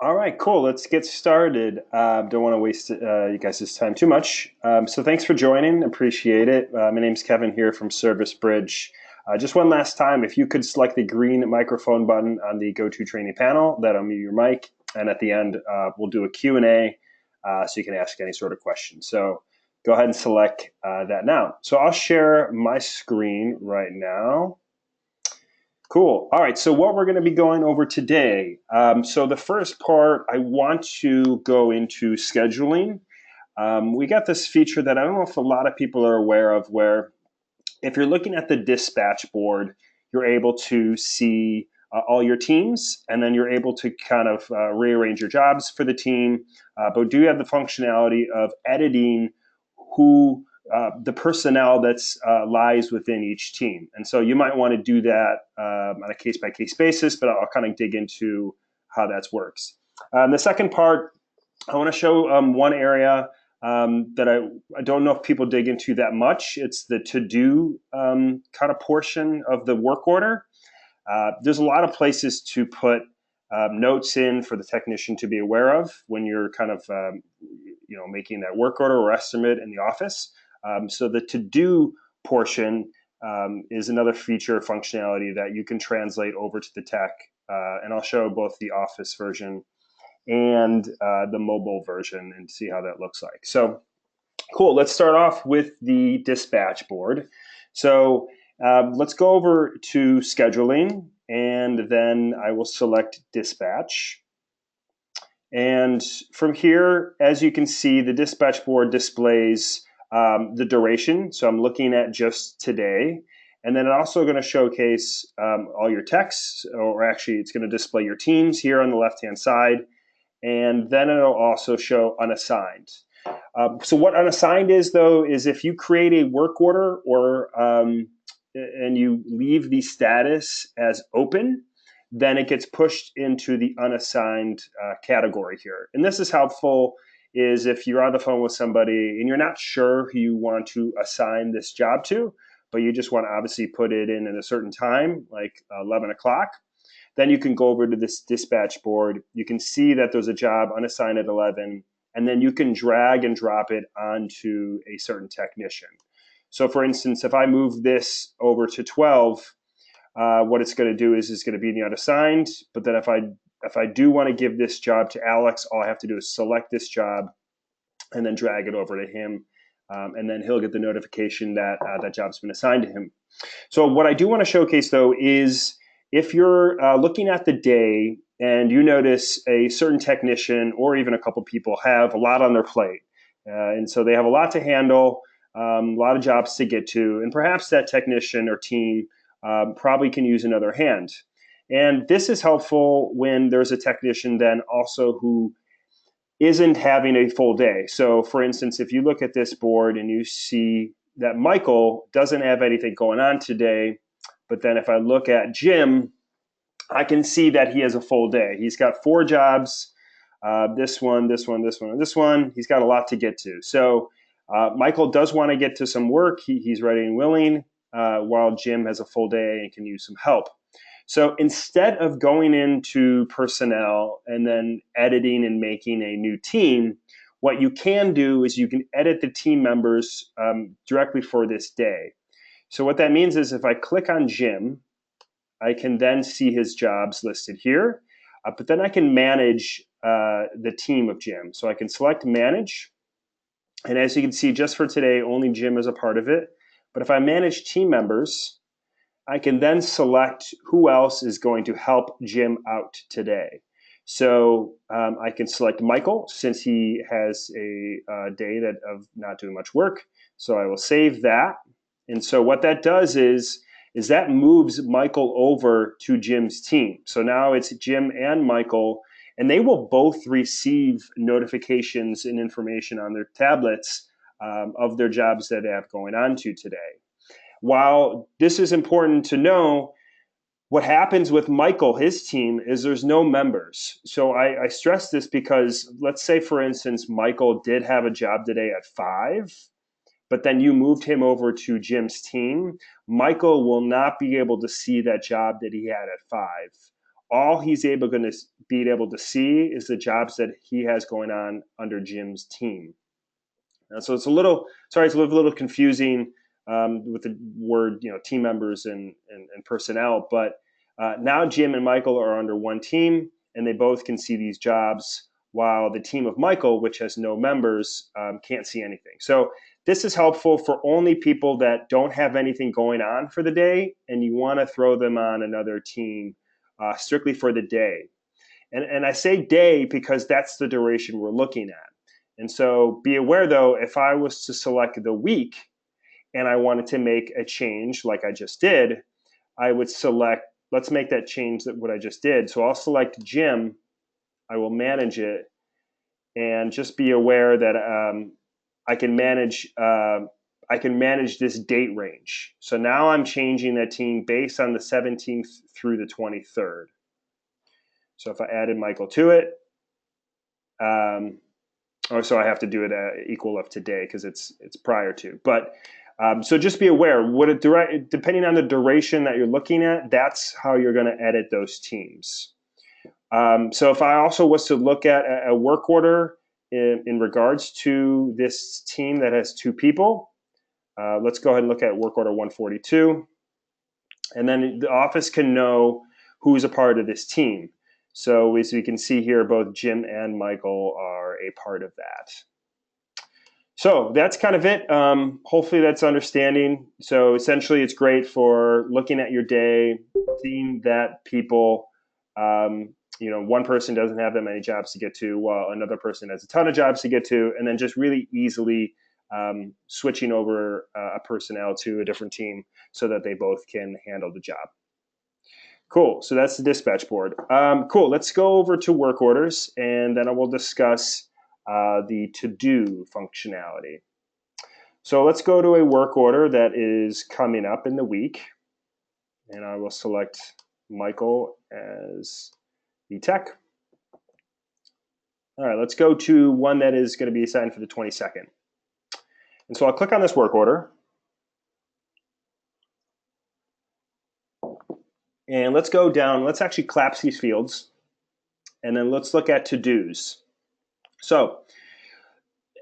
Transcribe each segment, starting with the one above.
All right, cool. Let's get started. Don't want to waste you guys' time too much. So thanks for joining. Appreciate it. My name's Kevin here from ServiceBridge. Just one last time, if you could select the green microphone button on the GoTo Training panel, that'll mute your mic. And at the end, we'll do a Q&A so you can ask any sort of question. So go ahead and select that now. So I'll share my screen right now. Cool. All right. So what we're going to be going over today. So the first part, I want to go into scheduling. We got this feature that I don't know if a lot of people are aware of, where if you're looking at the dispatch board, you're able to see all your teams, and then you're able to kind of rearrange your jobs for the team. But do you have the functionality of editing who the personnel that's lies within each team? And so you might want to do that on a case-by-case basis, but I'll kind of dig into how that works. The second part, I want to show one area that I don't know if people dig into that much. It's the to-do kind of portion of the work order. There's a lot of places to put notes in for the technician to be aware of when you're kind of making that work order or estimate in the office. So the to-do portion is another feature or functionality that you can translate over to the tech. And I'll show both the office version and the mobile version and see how that looks like. So cool. Let's start off with the dispatch board. So let's go over to scheduling, and then I will select dispatch. And from here, as you can see, the dispatch board displays the duration. So I'm looking at just today. And then it's also going to showcase all your texts, or actually it's going to display your teams here on the left-hand side. And then it'll also show unassigned. So what unassigned is, though, is if you create a work order and you leave the status as open, then it gets pushed into the unassigned category here. And this is helpful is if you're on the phone with somebody and you're not sure who you want to assign this job to, but you just want to obviously put it in at a certain time, like 11 o'clock. Then you can go over to this dispatch board. You can see that there's a job unassigned at 11, and then you can drag and drop it onto a certain technician. So for instance, if I move this over to 12, what it's going to do is it's going to be in the unassigned. But then if I do want to give this job to Alex, all I have to do is select this job and then drag it over to him. And then he'll get the notification that that job's been assigned to him. So what I do want to showcase, though, is if you're looking at the day and you notice a certain technician or even a couple people have a lot on their plate, and so they have a lot to handle, a lot of jobs to get to, and perhaps that technician or team probably can use another hand. And this is helpful when there's a technician then also who isn't having a full day. So for instance, if you look at this board and you see that Michael doesn't have anything going on today, but then if I look at Jim, I can see that he has a full day. He's got 4 jobs, this one, this one, this one, and this one. He's got a lot to get to. So Michael does want to get to some work. He's ready and willing, while Jim has a full day and can use some help. So instead of going into personnel and then editing and making a new team, what you can do is you can edit the team members directly for this day. So what that means is if I click on Jim, I can then see his jobs listed here, but then I can manage the team of Jim. So I can select manage, and as you can see, just for today, only Jim is a part of it. But if I manage team members, I can then select who else is going to help Jim out today. So I can select Michael since he has a day of not doing much work. So I will save that. And so what that does is that moves Michael over to Jim's team. So now it's Jim and Michael, and they will both receive notifications and information on their tablets of their jobs that they have going on to today. While this is important to know, what happens with Michael, his team, is there's no members. So I stress this because let's say, for instance, Michael did have a job today at 5, but then you moved him over to Jim's team. Michael will not be able to see that job that he had at 5. all he's able to see is the jobs that he has going on under Jim's team. And so it's a little confusing with the word, team members and personnel. But now Jim and Michael are under one team, and they both can see these jobs, while the team of Michael, which has no members, can't see anything. So this is helpful for only people that don't have anything going on for the day, and you want to throw them on another team strictly for the day. And I say day because that's the duration we're looking at. And so be aware, though, if I was to select the week and I wanted to make a change like I just did, I would select, let's make that change that what I just did. So I'll select Jim, I will manage it, and just be aware that I can manage this date range. So now I'm changing that team based on the 17th through the 23rd. So if I added Michael to it, so I have to do it equal of today because it's prior to. But so just be aware, depending on the duration that you're looking at, that's how you're going to edit those teams. So if I also was to look at a work order in regards to this team that has 2 people, let's go ahead and look at work order 142. And then the office can know who's a part of this team. So as we can see here, both Jim and Michael are a part of that. So that's kind of it. Hopefully that's understanding. So essentially it's great for looking at your day, seeing that people, one person doesn't have that many jobs to get to while another person has a ton of jobs to get to, and then just really easily switching over a personnel to a different team so that they both can handle the job. Cool, so that's the dispatch board. Cool, let's go over to work orders, and then I will discuss the to-do functionality. So let's go to a work order that is coming up in the week, and I will select Michael as the tech. All right, let's go to one that is going to be assigned for the 22nd. And so I'll click on this work order. And let's go down, let's actually collapse these fields, and then let's look at to-dos. So,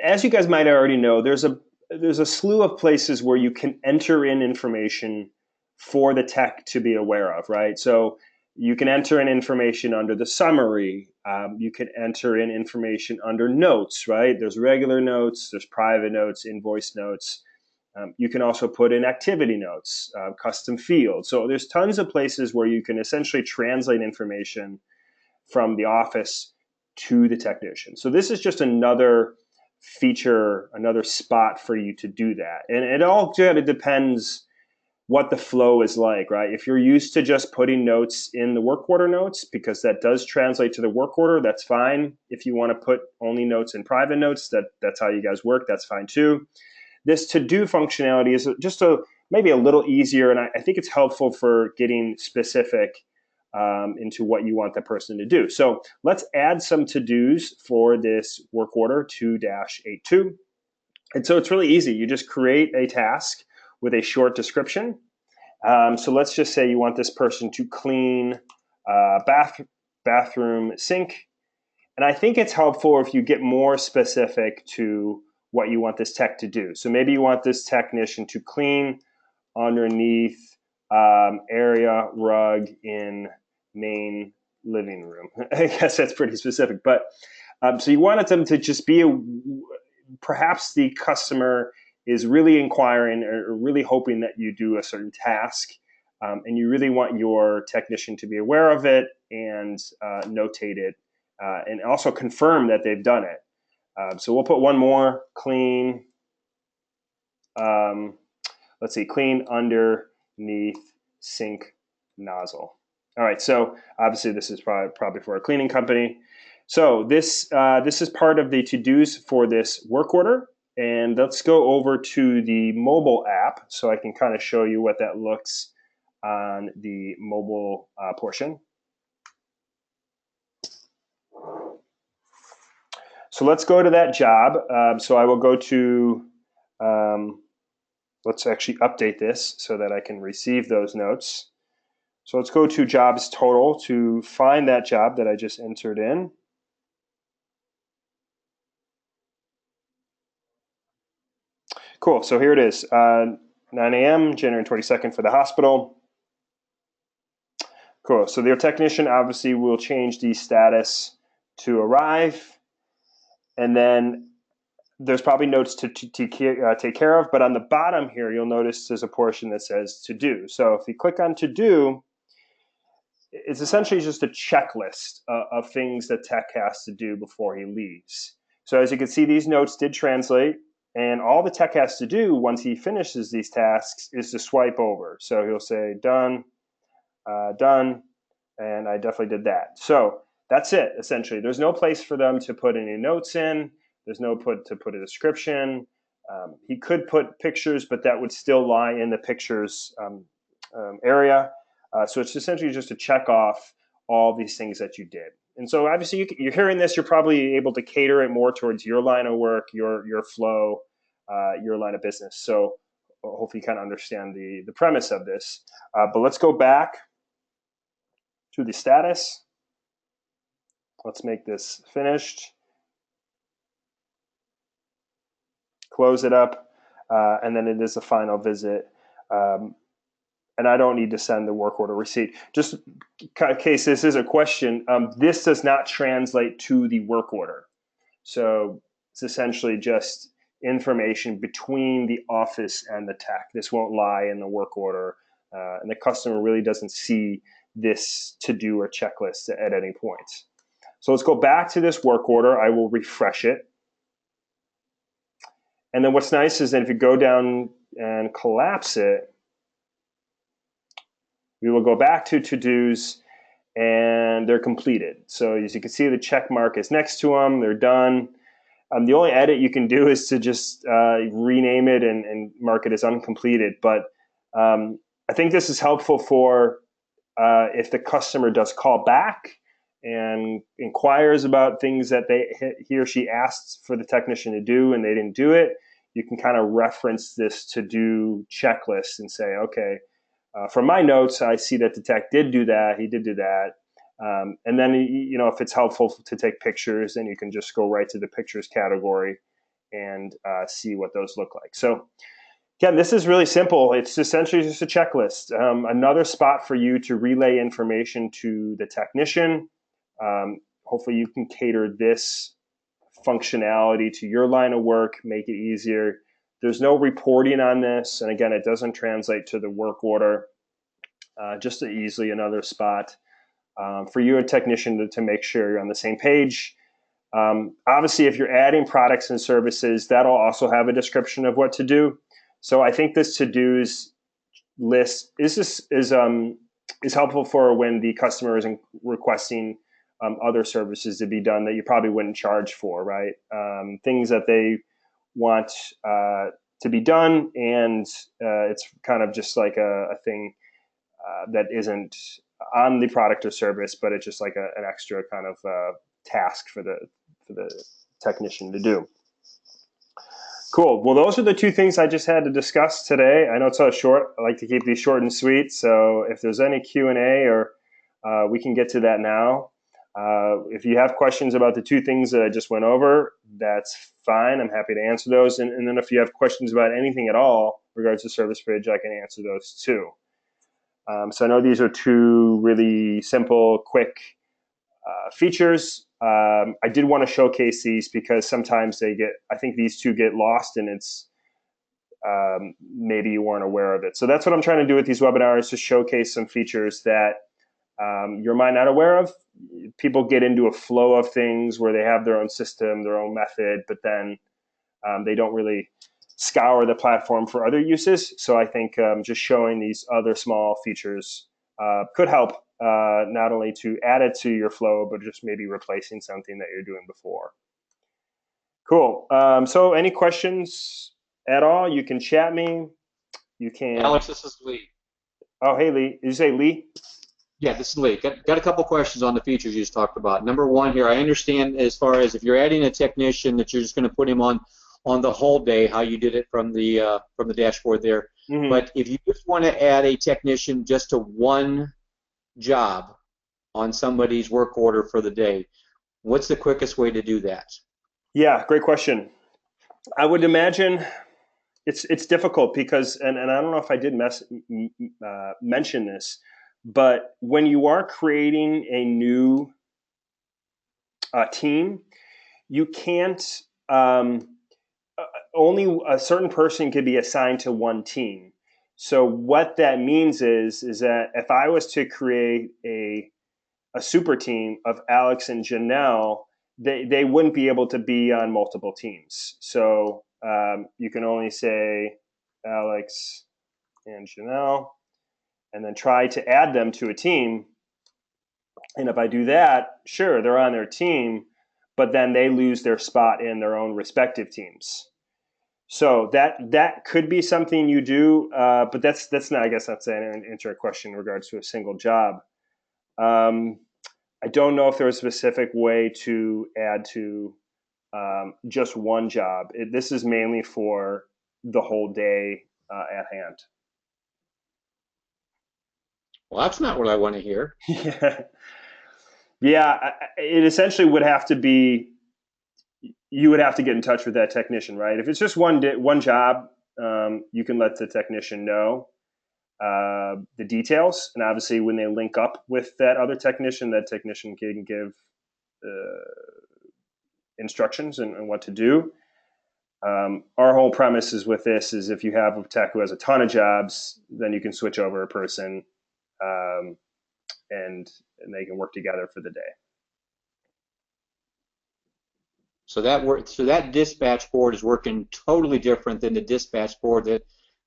as you guys might already know, there's a slew of places where you can enter in information for the tech to be aware of, right? So you can enter in information under the summary. You can enter in information under notes, right? There's regular notes, there's private notes, invoice notes. You can also put in activity notes, custom fields. So there's tons of places where you can essentially translate information from the office to the technician. So this is just another feature, another spot for you to do that. And it all kind of depends what the flow is like, right? If you're used to just putting notes in the work order notes, because that does translate to the work order, that's fine. If you want to put only notes in private notes, that's how you guys work, that's fine too. This to-do functionality is just maybe a little easier, and I think it's helpful for getting specific into what you want the person to do. So let's add some to-dos for this work order 2-82. And so it's really easy. You just create a task with a short description. So let's just say you want this person to clean bathroom sink. And I think it's helpful if you get more specific to what you want this tech to do. So maybe you want this technician to clean underneath area rug in main living room. I guess that's pretty specific. But so you wanted them to just be, perhaps the customer is really inquiring or really hoping that you do a certain task, and you really want your technician to be aware of it and notate it, and also confirm that they've done it. So we'll put one more, clean, let's see, clean underneath sink nozzle. All right, so obviously this is probably for a cleaning company. So this is part of the to-dos for this work order. And let's go over to the mobile app so I can kind of show you what that looks on the mobile portion. So let's go to that job. So I will go to, let's actually update this so that I can receive those notes. So let's go to jobs total to find that job that I just entered in. Cool, so here it is, 9 a.m., January 22nd for the hospital. Cool, so their technician obviously will change the status to arrive, and then there's probably notes to take care of, but on the bottom here, you'll notice there's a portion that says to do. So if you click on to do, it's essentially just a checklist of things that tech has to do before he leaves. So as you can see, these notes did translate, and all the tech has to do once he finishes these tasks is to swipe over. So he'll say done, done, and I definitely did that. So that's it, essentially. There's no place for them to put any notes in. There's no to put a description. He could put pictures, but that would still lie in the pictures area. So it's essentially just to check off all these things that you did. And so obviously you're hearing this, you're probably able to cater it more towards your line of work, your flow, your line of business. So hopefully you kind of understand the premise of this. But let's go back to the status. Let's make this finished. Close it up, and then it is a final visit. And I don't need to send the work order receipt. Just in case this is a question, this does not translate to the work order. So it's essentially just information between the office and the tech. This won't lie in the work order, and the customer really doesn't see this to-do or checklist at any point. So let's go back to this work order. I will refresh it. And then what's nice is that if you go down and collapse it, we will go back to to-dos, and they're completed. So as you can see, the check mark is next to them. They're done. The only edit you can do is to just rename it and mark it as uncompleted. But I think this is helpful for if the customer does call back and inquires about things that he or she asked for the technician to do and they didn't do it, you can kind of reference this to-do checklist and say, okay, from my notes, I see that the tech did do that, he did do that. And then, if it's helpful to take pictures, then you can just go right to the pictures category and see what those look like. So again, this is really simple. It's essentially just a checklist. Another spot for you to relay information to the technician. Hopefully you can cater this functionality to your line of work, make it easier. There's no reporting on this. And again, it doesn't translate to the work order. Just easily another spot for you, a technician, to make sure you're on the same page. Obviously, if you're adding products and services, that'll also have a description of what to do. So I think this to-dos list is helpful for when the customer is requesting other services to be done that you probably wouldn't charge for, right? Things that they want to be done, and it's kind of just like a thing that isn't on the product or service, but it's just like an extra kind of task for the technician to do. Cool. Well, those are the two things I just had to discuss today. I know it's so short. I like to keep these short and sweet. So if there's any Q&A, or we can get to that now. If you have questions about the two things that I just went over, that's fine. I'm happy to answer those. And then if you have questions about anything at all in regards to ServiceBridge, I can answer those too. So I know these are two really simple, quick features. I did want to showcase these because sometimes I think these two get lost, and it's maybe you weren't aware of it. So that's what I'm trying to do with these webinars, to showcase some features that you might not aware of. People get into a flow of things where they have their own system, their own method, but then they don't really scour the platform for other uses. So I think just showing these other small features could help, not only to add it to your flow, but just maybe replacing something that you're doing before. Cool. So any questions at all? You can chat me. You can. Alex, this is Lee. Oh, hey, Lee. Did you say Lee? Yeah, this is Lee. Got a couple questions on the features you just talked about. Number one here, I understand as far as if you're adding a technician that you're just going to put him on the whole day, how you did it from the dashboard there. Mm-hmm. But if you just want to add a technician just to one job on somebody's work order for the day, what's the quickest way to do that? Yeah, great question. I would imagine it's difficult because, and I don't know if I did mention this, but when you are creating a new team, you can't. Only a certain person could be assigned to one team. So what that means is that if I was to create a super team of Alex and Janelle, they wouldn't be able to be on multiple teams. So you can only say Alex and Janelle, and then try to add them to a team. And if I do that, sure, they're on their team, but then they lose their spot in their own respective teams. So that could be something you do, but that's not. I guess that's an answer a question in regards to a single job. Um, I don't know if there's a specific way to add to just one job. This is mainly for the whole day at hand. Well, that's not what I want to hear. Yeah, yeah. It essentially would have to be. You would have to get in touch with that technician, right? If it's just one job, you can let the technician know the details, and obviously when they link up with that technician can give instructions and what to do. Our whole premise is with this is if you have a tech who has a ton of jobs, then you can switch over a person, um, and they can work together for the day. So that dispatch board is working totally different than the dispatch board that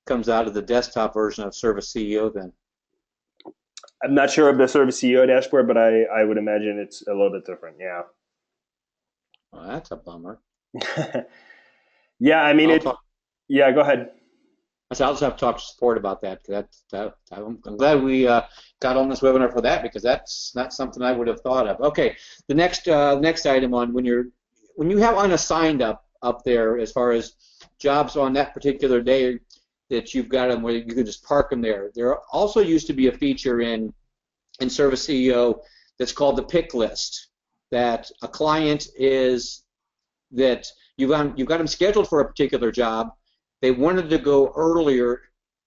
comes out of the desktop version of Service CEO then. I'm not sure of the Service CEO dashboard, but I would imagine it's a little bit different. Yeah. Well, that's a bummer. Yeah, I mean I'll it. talk. Yeah, go ahead. I'll just have to talk to support about that. 'Cause I'm glad we got on this webinar for that because that's not something I would have thought of. Okay, the next item on when you have unassigned up there as far as jobs on that particular day that you've got them where you can just park them there. There also used to be a feature in Service CEO that's called the pick list that a client is that you've got them scheduled for a particular job. They wanted to go earlier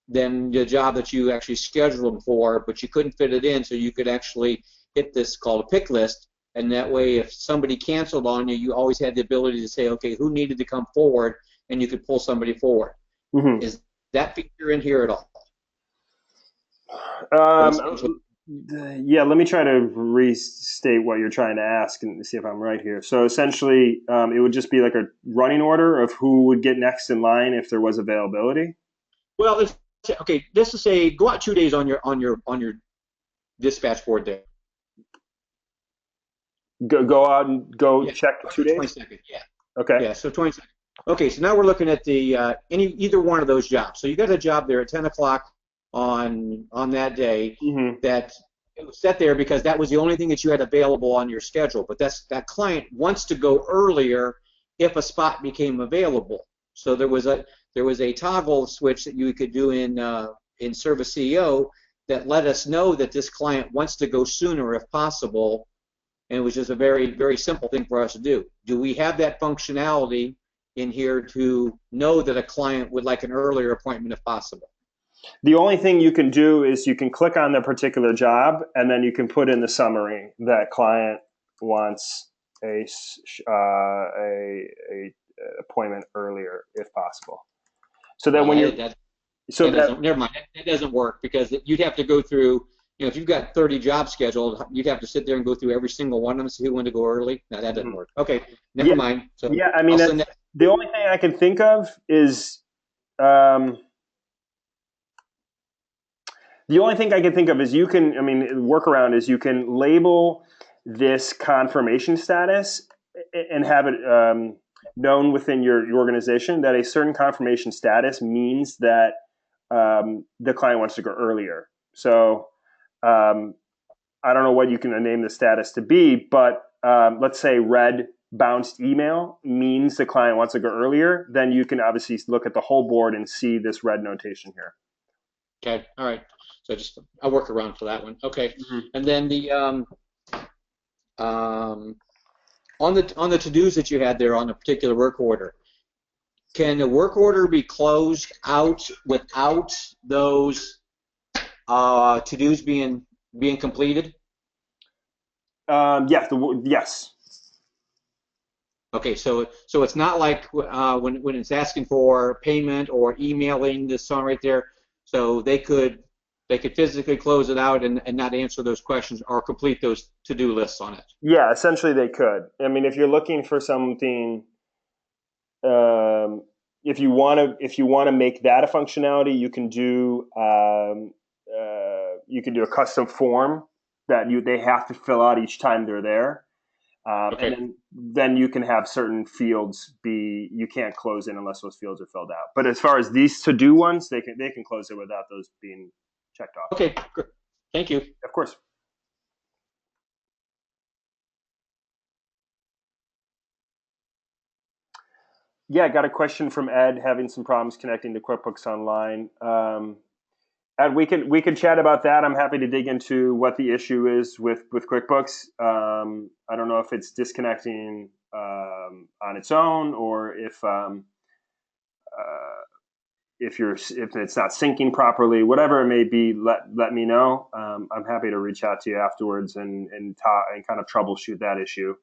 than the job that you actually scheduled them for, but you couldn't fit it in, so you could actually hit this called a pick list, and that way if somebody canceled on you, you always had the ability to say, okay, who needed to come forward, and you could pull somebody forward. Mm-hmm. Is that feature in here at all? Yeah, let me try to restate what you're trying to ask and see if I'm right here. So essentially, it would just be like a running order of who would get next in line if there was availability. Well, okay. Let's just say go out 2 days on your dispatch board there. Go out and go Yeah, check up to 2 days. 22nd. Yeah, Okay. yeah. So 22nd. Okay, so now we're looking at the either one of those jobs. So you got a job there at 10 o'clock on that day Mm-hmm. that it was set there because that was the only thing that you had available on your schedule. But that client wants to go earlier if a spot became available. So there was a toggle switch that you could do in Service CEO that let us know that this client wants to go sooner if possible, and it was just a very very simple thing for us to do. Do we have that functionality in here to know that a client would like an earlier appointment if possible? The only thing you can do is you can click on the particular job, and then you can put in the summary that client wants a appointment earlier if possible. So then Well, when you're so that that doesn't. Never mind. That doesn't work because you'd have to go through. If you've got 30 jobs scheduled, you'd have to sit there and go through every single one of them, see who wanted to go early. No, that doesn't work. Okay, never yeah, mind. So yeah, I mean I'll send that's that. the only thing I can think of is um, the only thing I can think of is you can, I mean, workaround is you can label this confirmation status and have it known within your organization that a certain confirmation status means that the client wants to go earlier. So um, I don't know what you can name the status to be, but let's say red bounced email means the client wants to go earlier, then you can obviously look at the whole board and see this red notation here. Okay. All right. So just I'll work around for that one. Okay, and then the on the to-dos that you had there on a particular work order, can the work order be closed out without those to-dos being completed? Yes. Okay, so it's not like when it's asking for payment or emailing this song right there. So they could physically close it out and not answer those questions or complete those to-do lists on it. Yeah, essentially they could. I mean, if you're looking for something, um, if you want to make that a functionality, you can do a custom form that they have to fill out each time they're there. And Okay. then you can have certain fields you can't close in unless those fields are filled out. But as far as these to do ones, they can close it without those being checked off. Okay. Good. Thank you. Of course. Yeah, I got a question from Ed having some problems connecting to QuickBooks Online. Ed, we can chat about that. I'm happy to dig into what the issue is with QuickBooks. I don't know if it's disconnecting on its own, or if it's not syncing properly, whatever it may be. Let me know. I'm happy to reach out to you afterwards and talk and kind of troubleshoot that issue,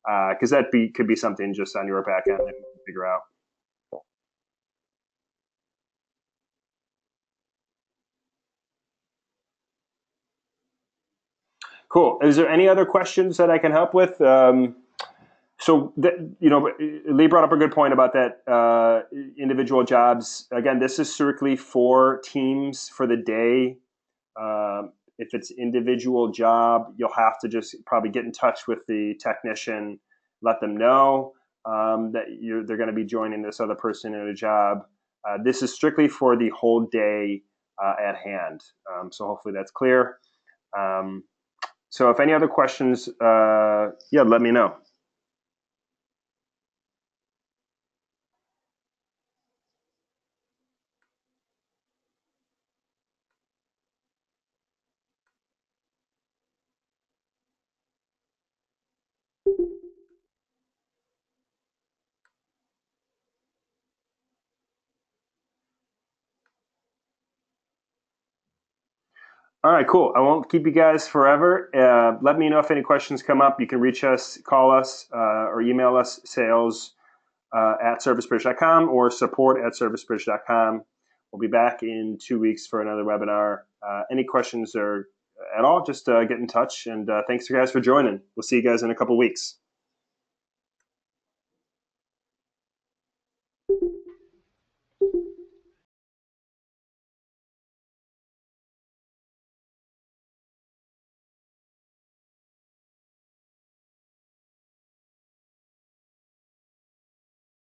because could be something just on your back end that we can figure out. Cool. Is there any other questions that I can help with? Lee brought up a good point about that individual jobs. Again, this is strictly for teams for the day. If it's individual job, you'll have to just probably get in touch with the technician, let them know that they're going to be joining this other person in a job. This is strictly for the whole day at hand. So hopefully that's clear. So if any other questions, let me know. All right, cool. I won't keep you guys forever. Let me know if any questions come up. You can reach us, call us, or email us, sales at servicebridge.com or support at servicebridge.com. We'll be back in 2 weeks for another webinar. Any questions or at all, just get in touch. And thanks, you guys, for joining. We'll see you guys in a couple weeks.